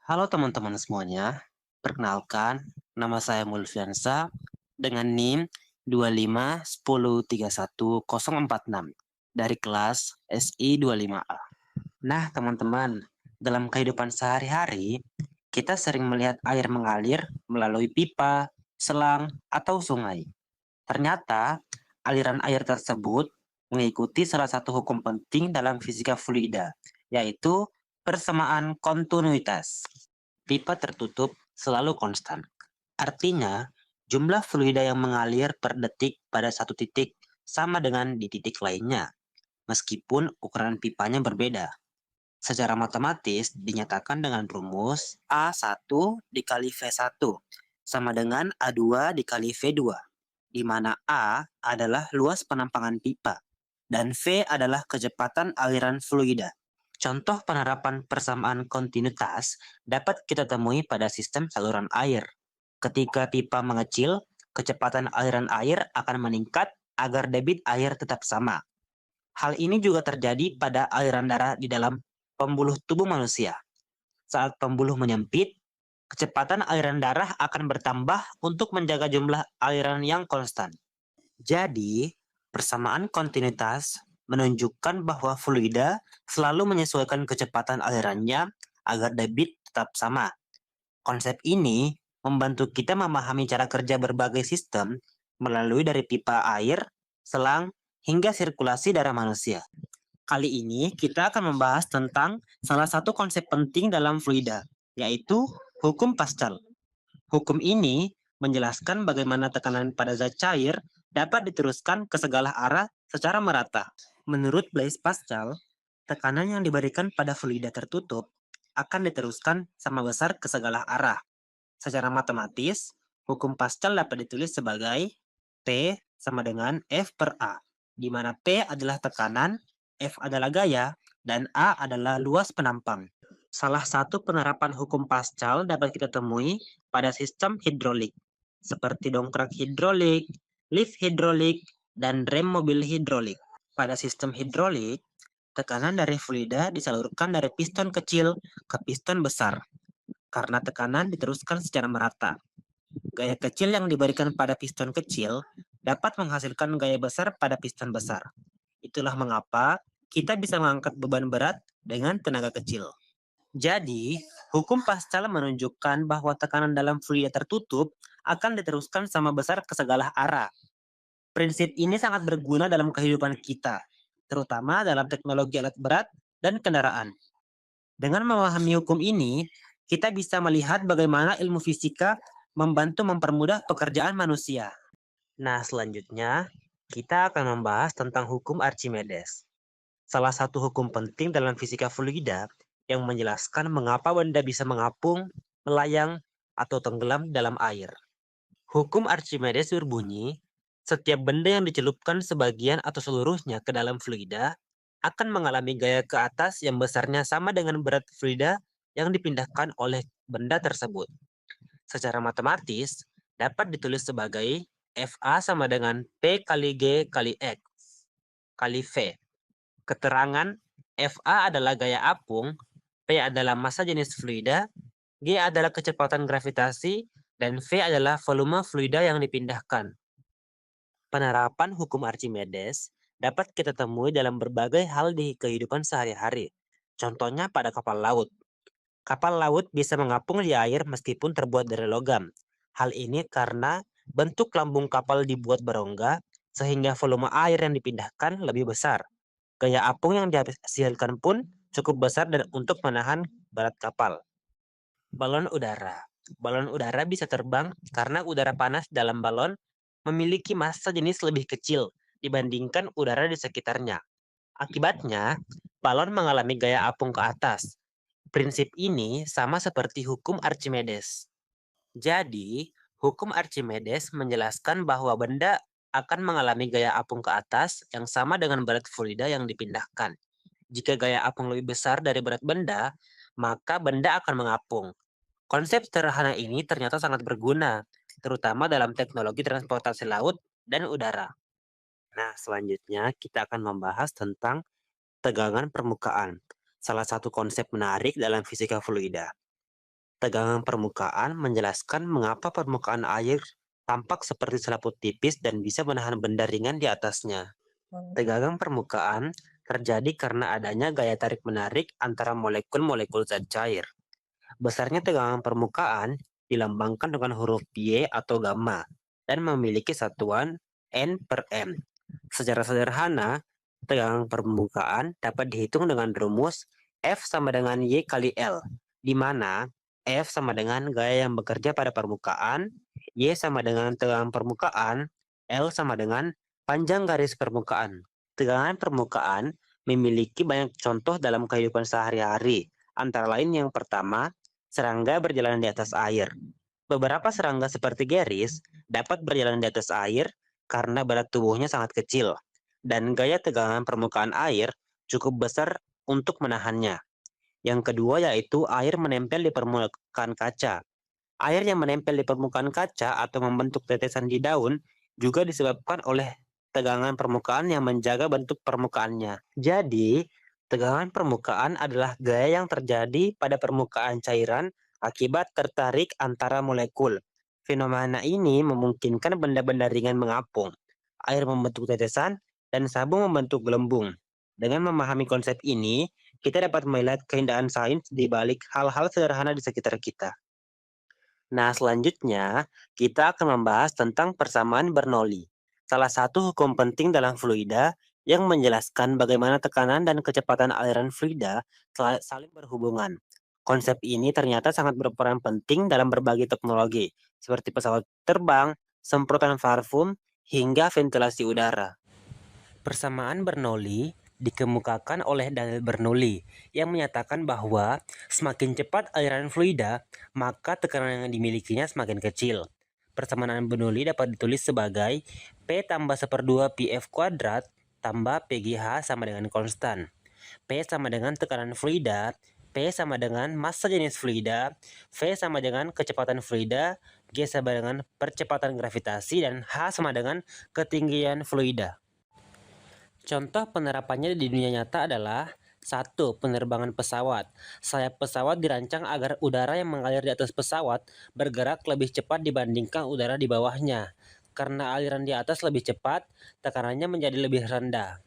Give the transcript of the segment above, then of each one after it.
Halo teman-teman semuanya, perkenalkan nama saya Mulfiansa dengan NIM 2510314046 dari kelas SI 25A. Nah teman-teman, dalam kehidupan sehari-hari, kita sering melihat air mengalir melalui pipa, selang, atau sungai. Ternyata, aliran air tersebut mengikuti salah satu hukum penting dalam fisika fluida, yaitu persamaan kontinuitas. Pipa tertutup selalu konstan. Artinya, jumlah fluida yang mengalir per detik pada satu titik sama dengan di titik lainnya, meskipun ukuran pipanya berbeda. Secara matematis dinyatakan dengan rumus A1 dikali V1 sama dengan A2 dikali V2, di mana A adalah luas penampangan pipa dan V adalah kecepatan aliran fluida. Contoh penerapan persamaan kontinuitas dapat kita temui pada sistem saluran air. Ketika pipa mengecil, kecepatan aliran air akan meningkat agar debit air tetap sama. Hal ini juga terjadi pada aliran darah di dalam pembuluh tubuh manusia. Saat pembuluh menyempit, kecepatan aliran darah akan bertambah untuk menjaga jumlah aliran yang konstan. Jadi, persamaan kontinuitas menunjukkan bahwa fluida selalu menyesuaikan kecepatan alirannya agar debit tetap sama. Konsep ini membantu kita memahami cara kerja berbagai sistem melalui dari pipa air, selang, hingga sirkulasi darah manusia. Kali ini kita akan membahas tentang salah satu konsep penting dalam fluida, yaitu hukum Pascal. Hukum ini menjelaskan bagaimana tekanan pada zat cair dapat diteruskan ke segala arah secara merata. Menurut Blaise Pascal, tekanan yang diberikan pada fluida tertutup akan diteruskan sama besar ke segala arah. Secara matematis, hukum Pascal dapat ditulis sebagai P sama dengan F per A, di mana P adalah tekanan, F adalah gaya, dan A adalah luas penampang. Salah satu penerapan hukum Pascal dapat kita temui pada sistem hidrolik, seperti dongkrak hidrolik, lift hidrolik, dan rem mobil hidrolik. Pada sistem hidrolik, tekanan dari fluida disalurkan dari piston kecil ke piston besar, karena tekanan diteruskan secara merata. Gaya kecil yang diberikan pada piston kecil dapat menghasilkan gaya besar pada piston besar. Itulah mengapa kita bisa mengangkat beban berat dengan tenaga kecil. Jadi, hukum Pascal menunjukkan bahwa tekanan dalam fluida tertutup akan diteruskan sama besar ke segala arah. Prinsip ini sangat berguna dalam kehidupan kita, terutama dalam teknologi alat berat dan kendaraan. Dengan memahami hukum ini, kita bisa melihat bagaimana ilmu fisika membantu mempermudah pekerjaan manusia. Nah, selanjutnya kita akan membahas tentang hukum Archimedes. Salah satu hukum penting dalam fisika fluida yang menjelaskan mengapa benda bisa mengapung, melayang, atau tenggelam dalam air. Hukum Archimedes berbunyi, setiap benda yang dicelupkan sebagian atau seluruhnya ke dalam fluida akan mengalami gaya ke atas yang besarnya sama dengan berat fluida yang dipindahkan oleh benda tersebut. Secara matematis, dapat ditulis sebagai FA sama dengan P kali G kali X kali V. Keterangan FA adalah gaya apung, P adalah massa jenis fluida, G adalah kecepatan gravitasi, dan V adalah volume fluida yang dipindahkan. Penerapan hukum Archimedes dapat kita temui dalam berbagai hal di kehidupan sehari-hari. Contohnya pada kapal laut. Kapal laut bisa mengapung di air meskipun terbuat dari logam. Hal ini karena bentuk lambung kapal dibuat berongga, sehingga volume air yang dipindahkan lebih besar. Gaya apung yang dihasilkan pun cukup besar dan untuk menahan berat kapal. Balon udara. Balon udara bisa terbang karena udara panas dalam balon memiliki massa jenis lebih kecil dibandingkan udara di sekitarnya. Akibatnya, balon mengalami gaya apung ke atas. Prinsip ini sama seperti hukum Archimedes. Jadi, hukum Archimedes menjelaskan bahwa benda akan mengalami gaya apung ke atas yang sama dengan berat fluida yang dipindahkan. Jika gaya apung lebih besar dari berat benda, maka benda akan mengapung. Konsep sederhana ini ternyata sangat berguna, terutama dalam teknologi transportasi laut dan udara. Nah, selanjutnya kita akan membahas tentang tegangan permukaan, salah satu konsep menarik dalam fisika fluida. tegangan permukaan menjelaskan mengapa permukaan air tampak seperti selaput tipis dan bisa menahan benda ringan di atasnya. Tegangan permukaan terjadi karena adanya gaya tarik-menarik antara molekul-molekul zat cair. Besarnya tegangan permukaan dilambangkan dengan huruf Y atau gamma dan memiliki satuan N per M. Secara sederhana, tegangan permukaan dapat dihitung dengan rumus F sama dengan Y kali L, di mana F sama dengan gaya yang bekerja pada permukaan, Y sama dengan tegangan permukaan, L sama dengan panjang garis permukaan. Tegangan permukaan memiliki banyak contoh dalam kehidupan sehari-hari, antara lain yang pertama, serangga berjalan di atas air. Beberapa serangga seperti geris dapat berjalan di atas air karena berat tubuhnya sangat kecil, dan gaya tegangan permukaan air cukup besar untuk menahannya. Yang kedua yaitu air menempel di permukaan kaca. Air yang menempel di permukaan kaca atau membentuk tetesan di daun juga disebabkan oleh tegangan permukaan yang menjaga bentuk permukaannya. Jadi, tegangan permukaan adalah gaya yang terjadi pada permukaan cairan akibat tertarik antara molekul. Fenomena ini memungkinkan benda-benda ringan mengapung, air membentuk tetesan, dan sabun membentuk gelembung. Dengan memahami konsep ini, kita dapat melihat keindahan sains di balik hal-hal sederhana di sekitar kita. Nah, selanjutnya kita akan membahas tentang persamaan Bernoulli, salah satu hukum penting dalam fluida yang menjelaskan bagaimana tekanan dan kecepatan aliran fluida saling berhubungan. Konsep ini ternyata sangat berperan penting dalam berbagai teknologi, seperti pesawat terbang, semprotan parfum, hingga ventilasi udara. Persamaan Bernoulli dikemukakan oleh dalil Bernoulli yang menyatakan bahwa semakin cepat aliran fluida, maka tekanan yang dimilikinya semakin kecil. Persamaan Bernoulli dapat ditulis sebagai P tambah 1/2 Pf kuadrat tambah PGH sama dengan konstan. P sama dengan tekanan fluida, P sama dengan massa jenis fluida, V sama dengan kecepatan fluida, G sama dengan percepatan gravitasi, dan H sama dengan ketinggian fluida. Contoh penerapannya di dunia nyata adalah 1. Penerbangan pesawat. Sayap pesawat dirancang agar udara yang mengalir di atas pesawat bergerak lebih cepat dibandingkan udara di bawahnya. Karena aliran di atas lebih cepat, tekanannya menjadi lebih rendah.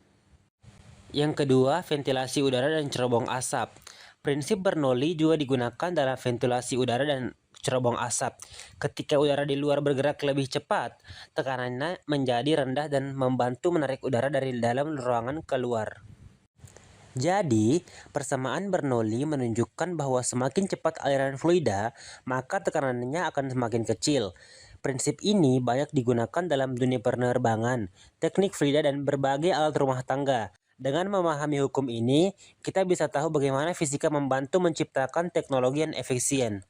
Yang kedua, ventilasi udara dan cerobong asap. Prinsip Bernoulli juga digunakan dalam ventilasi udara dan cerobong asap. Ketika udara di luar bergerak lebih cepat, tekanannya menjadi rendah dan membantu menarik udara dari dalam ruangan keluar. Jadi, persamaan Bernoulli menunjukkan bahwa semakin cepat aliran fluida, maka tekanannya akan semakin kecil. Prinsip ini banyak digunakan dalam dunia penerbangan, teknik fluida, dan berbagai alat rumah tangga. Dengan memahami hukum ini, kita bisa tahu bagaimana fisika membantu menciptakan teknologi yang efisien.